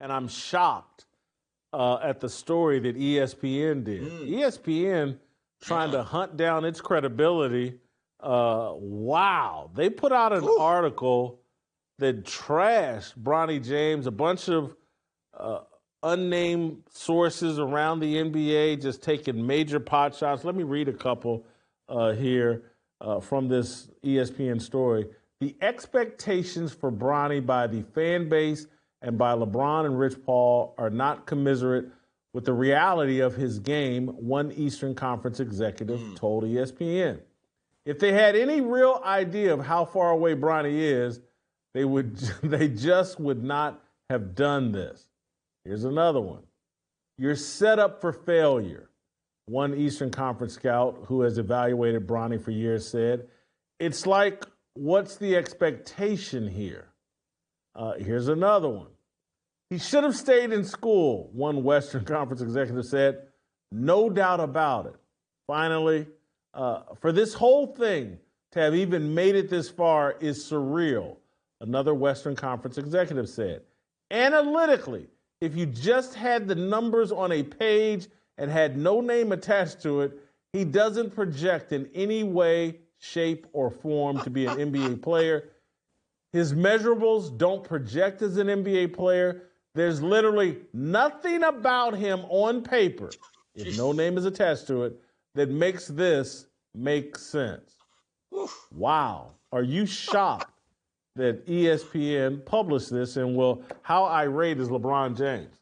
and I'm shocked at the story that ESPN did. ESPN trying to hunt down its credibility. Wow. They put out an article that trashed Bronny James, a bunch of unnamed sources around the NBA just taking major pot shots. Let me read a couple here from this ESPN story. The expectations for Bronny by the fan base and by LeBron and Rich Paul are not commiserate with the reality of his game, one Eastern Conference executive told ESPN. If they had any real idea of how far away Bronny is, they just would not have done this. Here's another one. You're set up for failure. One Eastern Conference scout who has evaluated Bronny for years said, it's like, what's the expectation here? Here's another one. He should have stayed in school, one Western Conference executive said. No doubt about it. Finally, for this whole thing to have even made it this far is surreal, another Western Conference executive said. Analytically, if you just had the numbers on a page and had no name attached to it, he doesn't project in any way, shape, or form to be an NBA player. His measurables don't project as an NBA player. There's literally nothing about him on paper, if no name is attached to it, that makes this make sense. Wow. Are you shocked that ESPN published this? And how irate is LeBron James?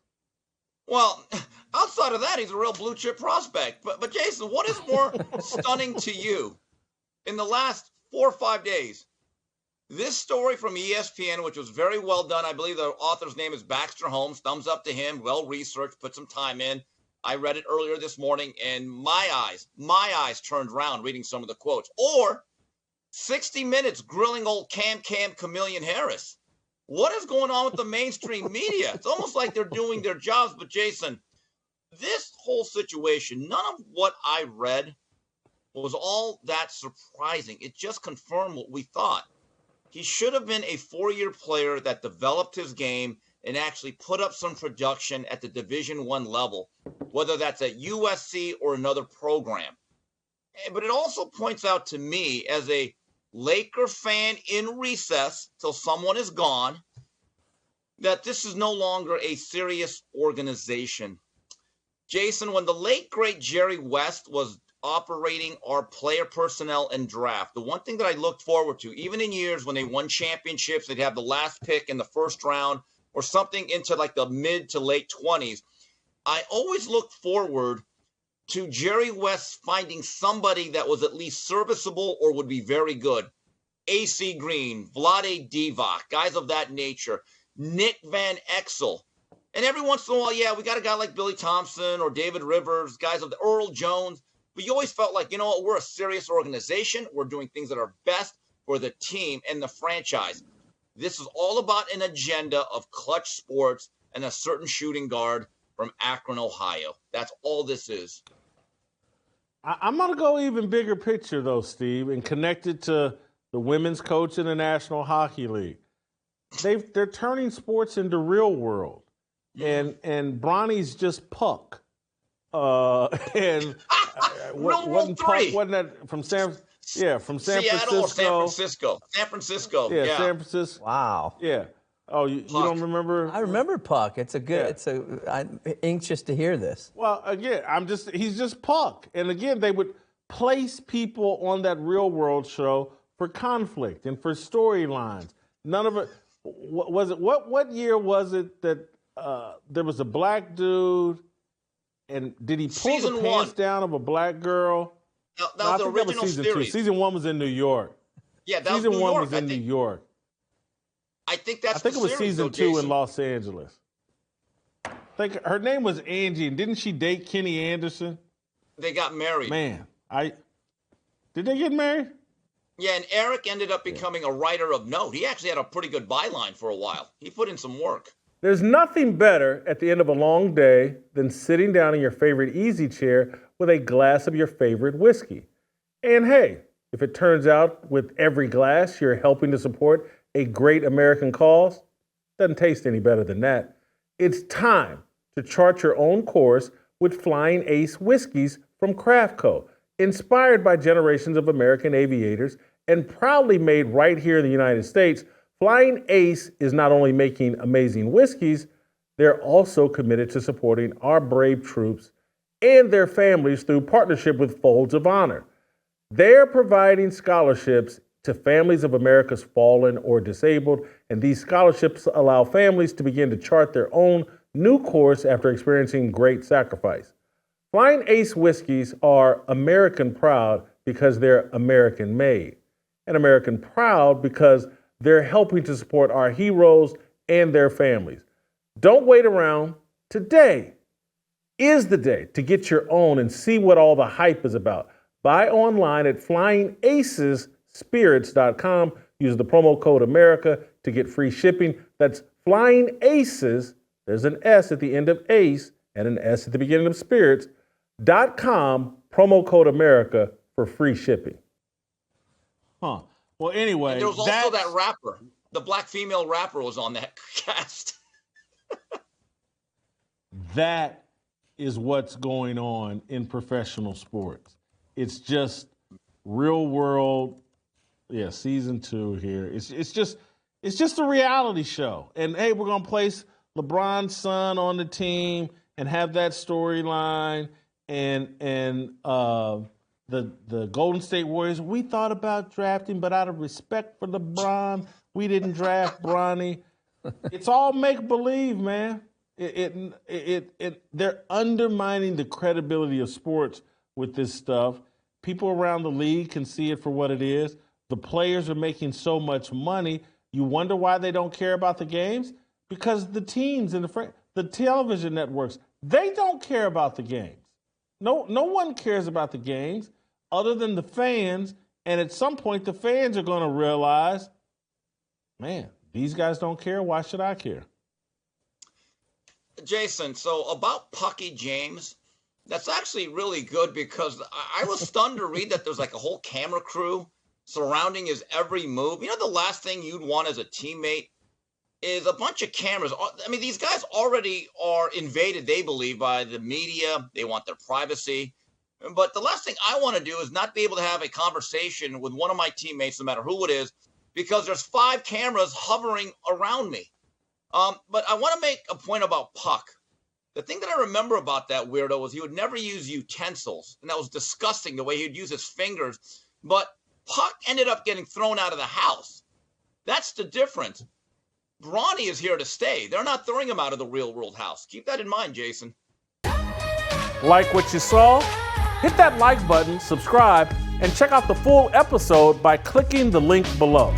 Well, outside of that, he's a real blue chip prospect. But Jason, what is more stunning to you in the last 4 or 5 days? This story from ESPN, which was very well done. I believe the author's name is Baxter Holmes. Thumbs up to him. Well researched, put some time in. I read it earlier this morning, and my eyes turned around reading some of the quotes. Or 60 Minutes grilling old Cam Chameleon Harris. What is going on with the mainstream media? It's almost like they're doing their jobs. But Jason, this whole situation, none of what I read was all that surprising. It just confirmed what we thought. He should have been a 4-year player that developed his game and actually put up some production at the Division I level, whether that's at USC or another program. But it also points out to me, as a Laker fan in recess till someone is gone, that this is no longer a serious organization. Jason, when the late, great Jerry West was operating our player personnel and draft, the one thing that I looked forward to, even in years when they won championships, they'd have the last pick in the first round or something into like the mid to late 20s. I always looked forward to Jerry West finding somebody that was at least serviceable or would be very good. AC Green, Vlade Divac, guys of that nature, Nick Van Exel. And every once in a while, yeah, we got a guy like Billy Thompson or David Rivers, guys of the Earl Jones. But you always felt like, you know what, we're a serious organization. We're doing things that are best for the team and the franchise. This is all about an agenda of clutch sports and a certain shooting guard from Akron, Ohio. That's all this is. I'm going to go even bigger picture, though, Steve, and connect it to the women's coach in the National Hockey League. They're turning sports into real world. And Bronny's just puck. And wasn't Puck, wasn't that from San Seattle Francisco? Or San Francisco. San Francisco. Yeah, San Francisco. Wow. Yeah. Oh, you don't remember? I remember Puck. It's a good. I'm anxious to hear this. Well, again, he's just Puck, and again, they would place people on that Real World show for conflict and for storylines. None of it was it. What year was it that there was a black dude? And did he pull season the pants one. down of a black girl? That was the original season series. 2. Season 1 was in New York. Yeah, that season was New 1 York, was in New York. I think that's. I think the it was series, season though, 2 Jason. in Los Angeles. I think her name was Angie, and didn't she date Kenny Anderson? They got married. Man, did they get married? Yeah, and Eric ended up becoming a writer of note. He actually had a pretty good byline for a while. He put in some work. There's nothing better at the end of a long day than sitting down in your favorite easy chair with a glass of your favorite whiskey. And hey, if it turns out with every glass you're helping to support a great American cause, doesn't taste any better than that. It's time to chart your own course with Flying Ace whiskeys from Craft Co. Inspired by generations of American aviators and proudly made right here in the United States, Flying Ace is not only making amazing whiskeys, they're also committed to supporting our brave troops and their families through partnership with Folds of Honor. They're providing scholarships to families of America's fallen or disabled, and these scholarships allow families to begin to chart their own new course after experiencing great sacrifice. Flying Ace whiskeys are American proud because they're American made, and American proud because they're helping to support our heroes and their families. Don't wait around. Today is the day to get your own and see what all the hype is about. Buy online at flyingacesspirits.com. Use the promo code America to get free shipping. That's Flying Aces, there's an S at the end of Ace and an S at the beginning of Spirits.com, promo code America for free shipping. Well, anyway. And there was also that rapper. The black female rapper was on that cast. That is what's going on in professional sports. It's just real world. Yeah, season 2 here. It's just a reality show. And hey, we're gonna place LeBron's son on the team and have that storyline. And the Golden State Warriors. We thought about drafting, but out of respect for LeBron, we didn't draft Bronny. It's all make believe, man. They're undermining the credibility of sports with this stuff. People around the league can see it for what it is. The players are making so much money. You wonder why they don't care about the games? Because the teams and the television networks, they don't care about the games. No one cares about the games other than the fans. And at some point, the fans are going to realize, man, these guys don't care. Why should I care? Jason, so about Pucky James, that's actually really good because I was stunned to read that there's like a whole camera crew surrounding his every move. You know, the last thing you'd want as a teammate is a bunch of cameras. I mean, these guys already are invaded, they believe, by the media. They want their privacy. But the last thing I want to do is not be able to have a conversation with one of my teammates, no matter who it is, because there's 5 cameras hovering around me. But I want to make a point about Puck. The thing that I remember about that weirdo was he would never use utensils, and that was disgusting, the way he'd use his fingers. But Puck ended up getting thrown out of the house. That's the difference. Bronny is here to stay. They're not throwing him out of the real world house. Keep that in mind, Jason. Like what you saw? Hit that like button, subscribe, and check out the full episode by clicking the link below.